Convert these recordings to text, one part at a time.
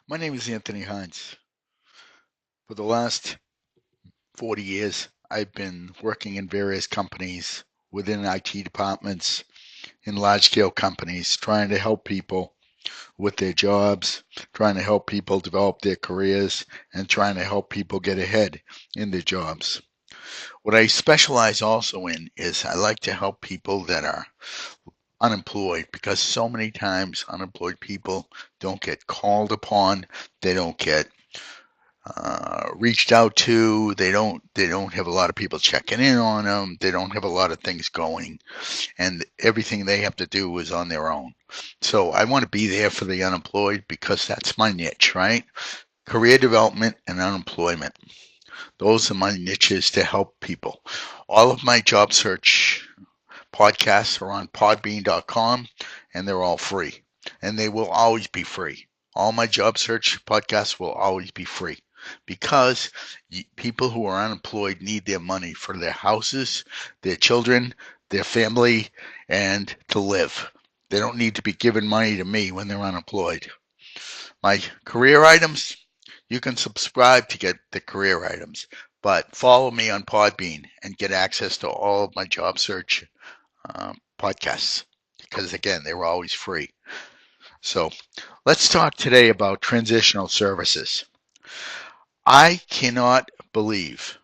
My name is Anthony Hines. For the last 40 years, I've been working in various companies within IT departments in large scale companies, trying to help people with their jobs, trying to help people develop their careers, and trying to help people get ahead in their jobs. What I specialize also in is I like to help people that are unemployed because so many times unemployed people don't get called upon, they don't get reached out to. They don't have a lot of people checking in on them. They don't have a lot of things going, and everything they have to do is on their own. So I want to be there for the unemployed because that's my niche, right? Career development and unemployment. Those are my niches to help people. All of my job search podcasts are on podbean.com and they're all free. And they will always be free. All my job search podcasts will always be free because people who are unemployed need their money for their houses, their children, their family, and to live. They don't need to be giving money to me when they're unemployed. My career items, you can subscribe to get the career items, but follow me on Podbean and get access to all of my job search podcasts because, again, they were always free. So let's talk today about transitional services. I cannot believe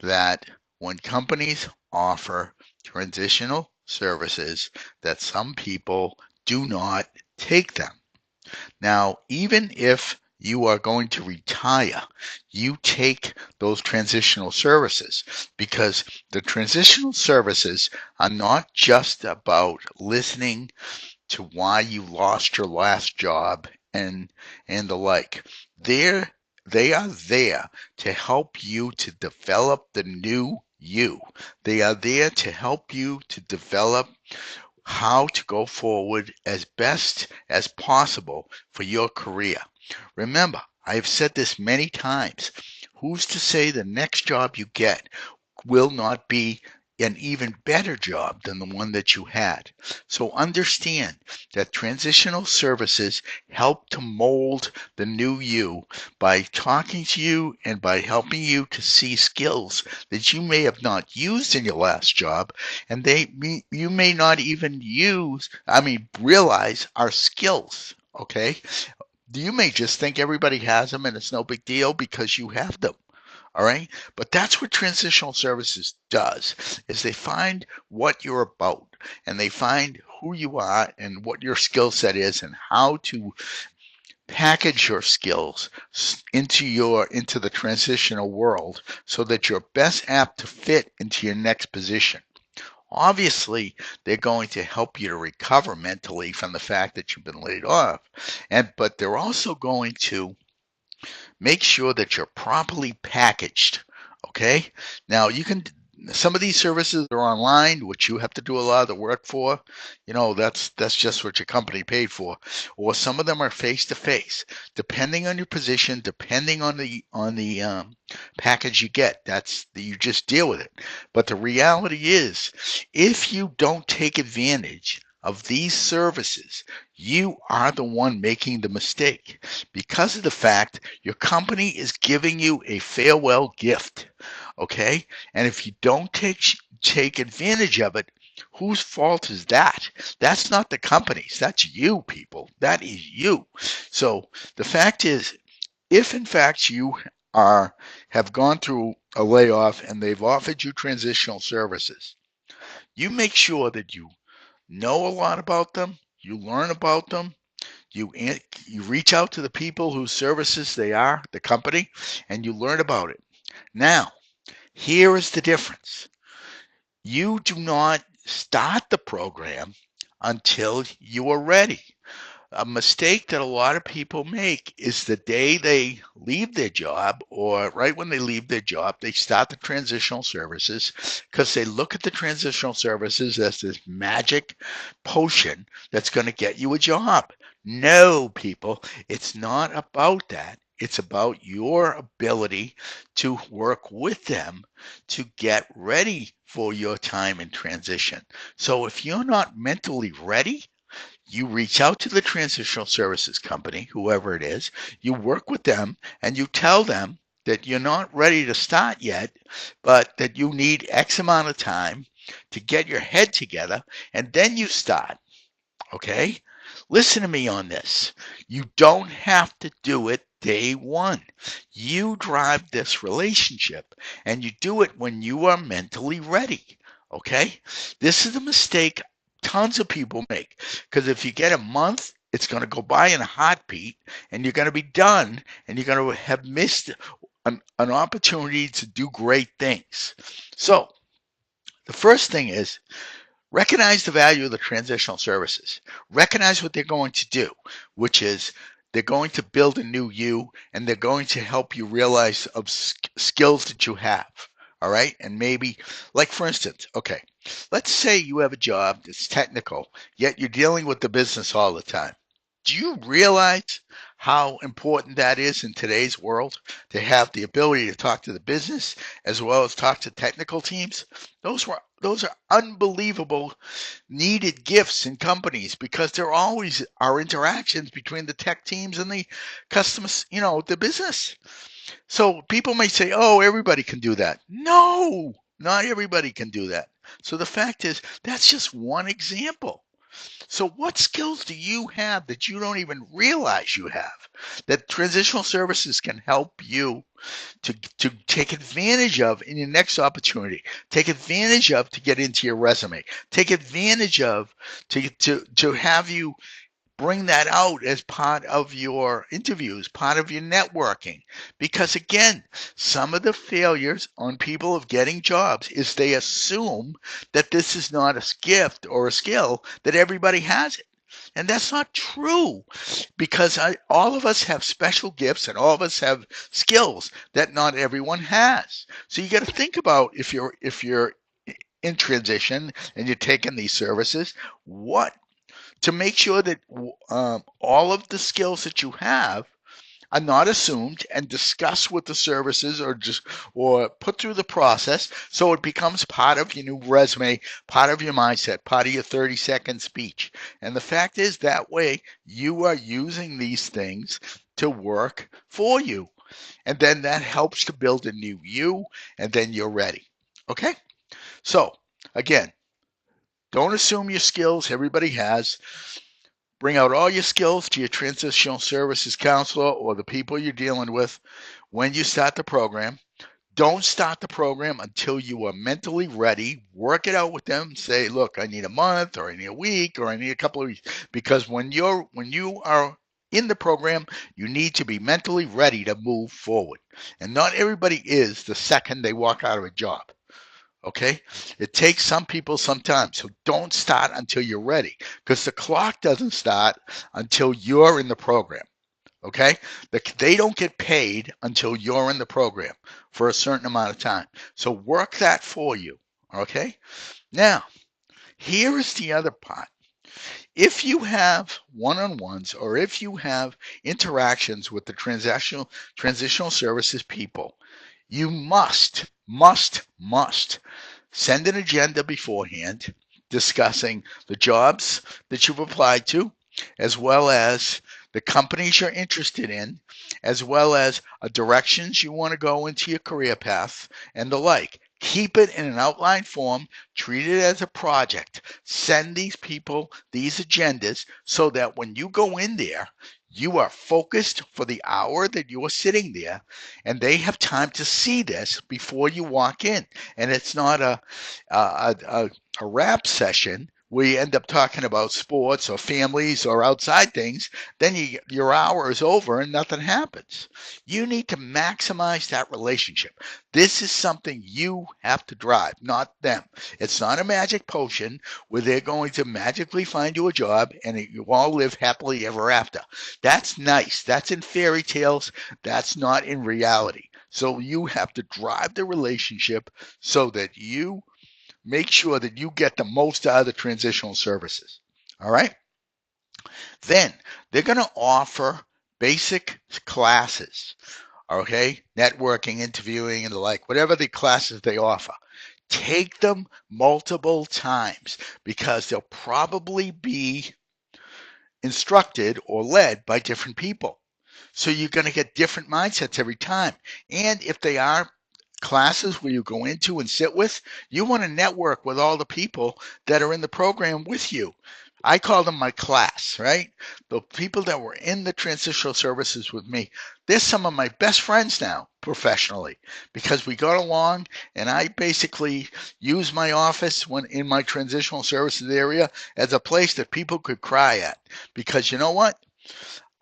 that when companies offer transitional services that some people do not take them. Now, even if you are going to retire, you take those transitional services because the transitional services are not just about listening to why you lost your last job and the like. They're they are there to help you to develop the new you. They are there to help you to develop how to go forward as best as possible for your career. Remember, I have said this many times. Who's to say the next job you get will not be an even better job than the one that you had? So understand that transitional services help to mold the new you by talking to you and by helping you to see skills that you may have not used in your last job and you may not even realize are skills. Okay, you may just think everybody has them and it's no big deal because you have them. All right, but that's what transitional services does, is they find what you're about and they find who you are and what your skill set is and how to package your skills into the transitional world so that you're best apt to fit into your next position. Obviously, they're going to help you to recover mentally from the fact that you've been laid off, but they're also going to make sure that you're properly packaged. Okay. Now you can. Some of these services are online, which you have to do a lot of the work for. That's just what your company paid for. Or some of them are face to face, depending on your position, depending on the package you get. You just deal with it. But the reality is, if you don't take advantage of these services, you are the one making the mistake because of the fact your company is giving you a farewell gift. Okay, and if you don't take advantage of it, whose fault is that? That's not the company's. That's you, people. That is you. So the fact is, if in fact you are have gone through a layoff and they've offered you transitional services, you make sure that you know a lot about them, you learn about them, you you reach out to the people whose services they are, the company, and you learn about it. Now, here is the difference. You do not start the program until you are ready. A mistake that a lot of people make is the day they leave their job or right when they leave their job, they start the transitional services because they look at the transitional services as this magic potion that's going to get you a job. No, people, it's not about that. It's about your ability to work with them to get ready for your time in transition. So if you're not mentally ready, You reach out to the transitional services company, whoever it is, you work with them, and you tell them that you're not ready to start yet, but that you need X amount of time to get your head together, and then you start. Okay? Listen to me on this. You don't have to do it day one. You drive this relationship, and you do it when you are mentally ready. Okay? This is a mistake tons of people make, because if you get a month, it's going to go by in a heartbeat, and you're going to be done, and you're going to have missed an opportunity to do great things. So, the first thing is, recognize the value of the transitional services. Recognize what they're going to do, which is they're going to build a new you, and they're going to help you realize of skills that you have. All right. And maybe, like for instance, okay, let's say you have a job that's technical, yet you're dealing with the business all the time. Do you realize how important that is in today's world, to have the ability to talk to the business as well as talk to technical teams? Those are unbelievable needed gifts in companies, because there always are interactions between the tech teams and the customers, the business. So people may say, oh, everybody can do that. No, not everybody can do that. So the fact is, that's just one example. So what skills do you have that you don't even realize you have, that transitional services can help you to take advantage of in your next opportunity, take advantage of to get into your resume, take advantage of to have you bring that out as part of your interviews, part of your networking? Because again, some of the failures on people of getting jobs is they assume that this is not a gift or a skill, that everybody has it. And that's not true, because all of us have special gifts, and all of us have skills that not everyone has. So you got to think about, if you're in transition and you're taking these services, what to make sure that all of the skills that you have are not assumed, and discussed with the services, or put through the process, so it becomes part of your new resume, part of your mindset, part of your 30-second speech. And the fact is, that way you are using these things to work for you, and then that helps to build a new you, and then you're ready. Okay? So again, don't assume your skills everybody has. Bring out all your skills to your transitional services counselor or the people you're dealing with when you start the program. Don't start the program until you are mentally ready. Work it out with them. Say, look, I need a month, or I need a week, or I need a couple of weeks. Because when you are in the program, you need to be mentally ready to move forward. And not everybody is the second they walk out of a job. Okay? It takes some people some time. So don't start until you're ready, because the clock doesn't start until you're in the program. Okay? They don't get paid until you're in the program for a certain amount of time. So work that for you. Okay? Now, here is the other part. If you have one-on-ones, or if you have interactions with the transitional services people, you must send an agenda beforehand discussing the jobs that you've applied to, as well as the companies you're interested in, as well as directions you want to go into your career path, and the like. Keep it in an outline form, treat it as a project. Send these people these agendas, so that when you go in there, you are focused for the hour that you are sitting there, and they have time to see this before you walk in. And it's not a rap session where you end up talking about sports or families or outside things. Then your hour is over and nothing happens. You need to maximize that relationship. This is something you have to drive, not them. It's not a magic potion where they're going to magically find you a job and you all live happily ever after. That's nice. That's in fairy tales. That's not in reality. So you have to drive the relationship so that you make sure that you get the most out of the transitional services. All right? Then they're going to offer basic classes, okay? Networking, interviewing, and the like, whatever the classes they offer. Take them multiple times, because there'll probably be instructed or led by different people. So you're going to get different mindsets every time. And if they are classes where you go into and sit with, you want to network with all the people that are in the program with you. I call them my class, right? The people that were in the transitional services with me, they're some of my best friends now professionally because we got along, and I basically use my office when in my transitional services area as a place that people could cry at, because you know what?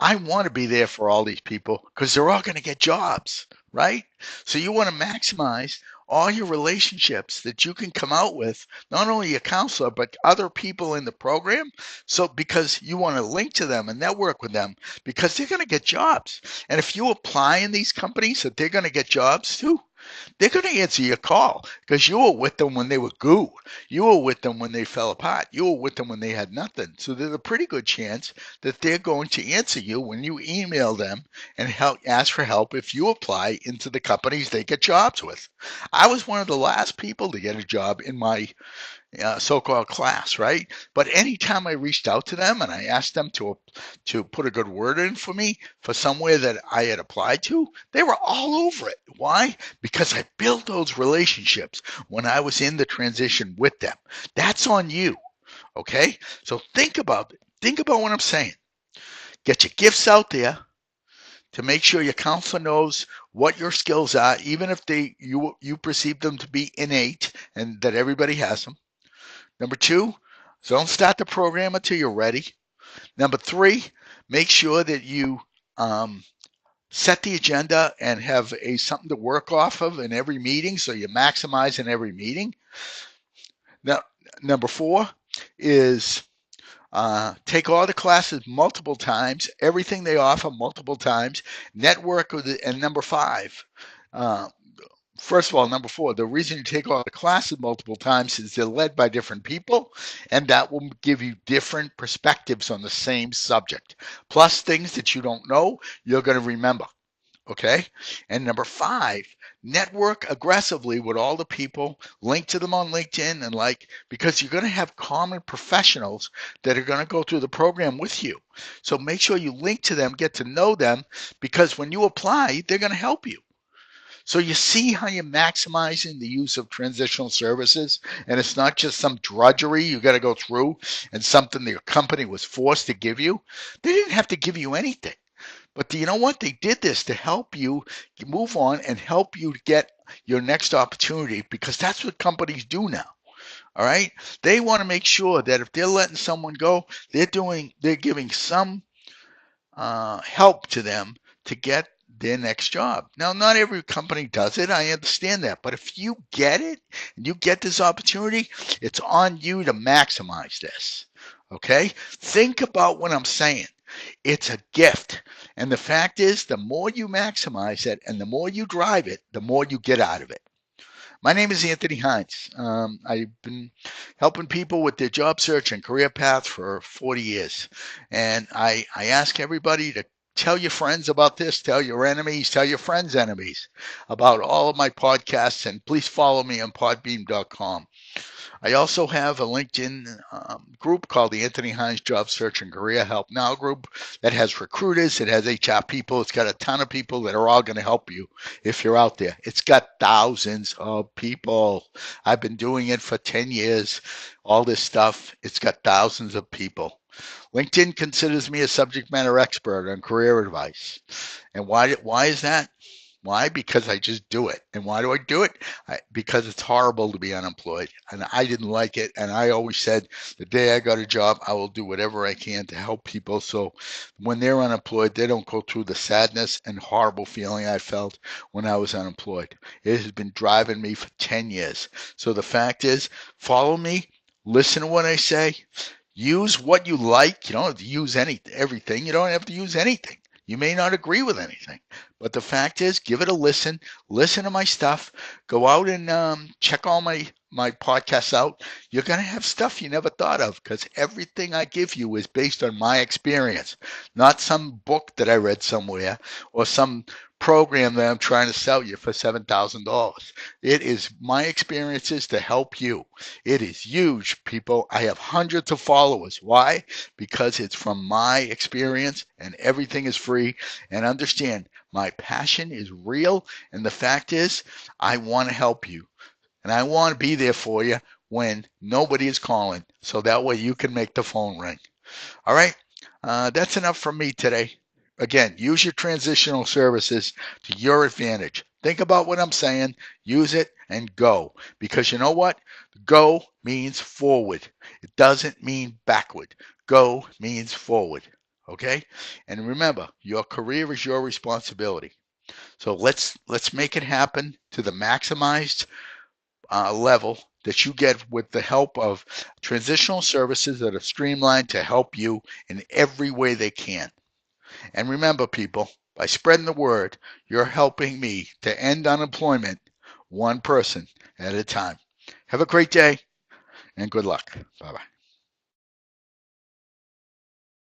I want to be there for all these people because they're all going to get jobs, right? So you want to maximize all your relationships that you can come out with, not only a counselor, but other people in the program. So because you want to link to them and network with them because they're going to get jobs. And if you apply in these companies that they're going to get jobs too, they're going to answer your call because you were with them when they were goo. You were with them when they fell apart. You were with them when they had nothing. So there's a pretty good chance that they're going to answer you when you email them and ask for help if you apply into the companies they get jobs with. I was one of the last people to get a job in my so-called class, right? But anytime I reached out to them and I asked them to put a good word in for me for somewhere that I had applied to, they were all over it. Why? Because I built those relationships when I was in the transition with them. That's on you, okay? So think about what I'm saying. Get your gifts out there to make sure your counselor knows what your skills are, even if you perceive them to be innate and that everybody has them. Number two, don't start the program until you're ready. Number three, make sure that you um, set the agenda and have something to work off of in every meeting so you maximize in every meeting. Now, number four is take all the classes multiple times, everything they offer multiple times, network with it. And number five, uh, first of all, number four, the reason you take all the classes multiple times is they're led by different people, and that will give you different perspectives on the same subject. Plus, things that you don't know, you're going to remember. Okay. And number five, network aggressively with all the people, link to them on LinkedIn and because you're going to have common professionals that are going to go through the program with you. So make sure you link to them, get to know them, because when you apply, they're going to help you. So you see how you're maximizing the use of transitional services, and it's not just some drudgery you got to go through and something the company was forced to give you. They didn't have to give you anything. But you know what? They did this to help you move on and help you get your next opportunity, because that's what companies do now. All right? They want to make sure that if they're letting someone go, they're giving some help to them to get their next job. Now, not every company does it. I understand that. But if you get it and you get this opportunity, it's on you to maximize this. Okay? Think about what I'm saying. It's a gift. And the fact is, the more you maximize it and the more you drive it, the more you get out of it. My name is Anthony Hines. I've been helping people with their job search and career path for 40 years. And I ask everybody to tell your friends about this, tell your enemies, tell your friends' enemies about all of my podcasts, and please follow me on podbean.com. I also have a LinkedIn group called the Anthony Hines Job Search and Career Help Now group that has recruiters, it has HR people, it's got a ton of people that are all going to help you if you're out there. It's got thousands of people. I've been doing it for 10 years, all this stuff. It's got thousands of people. LinkedIn considers me a subject matter expert on career advice. And why is that? Why? Because I just do it. And why do I do it? Because it's horrible to be unemployed. And I didn't like it. And I always said, the day I got a job, I will do whatever I can to help people. So when they're unemployed, they don't go through the sadness and horrible feeling I felt when I was unemployed. It has been driving me for 10 years. So the fact is, follow me, listen to what I say, use what you like. You don't have to use everything. You don't have to use anything. You may not agree with anything, but the fact is, give it a listen. Listen to my stuff. Go out and check all my podcasts out. You're going to have stuff you never thought of, because everything I give you is based on my experience, not some book that I read somewhere or some program that I'm trying to sell you for $7,000. It is my experiences to help you. It is huge, people. I have hundreds of followers. Why? Because it's from my experience and everything is free. And understand, my passion is real. And the fact is, I want to help you. And I want to be there for you when nobody is calling. So that way you can make the phone ring. All right. That's enough from me today. Again, use your transitional services to your advantage. Think about what I'm saying, use it, and go. Because you know what? Go means forward. It doesn't mean backward. Go means forward. Okay? And remember, your career is your responsibility. So let's make it happen to the maximized level that you get with the help of transitional services that are streamlined to help you in every way they can. And remember, people, by spreading the word, you're helping me to end unemployment one person at a time. Have a great day and good luck. Bye bye.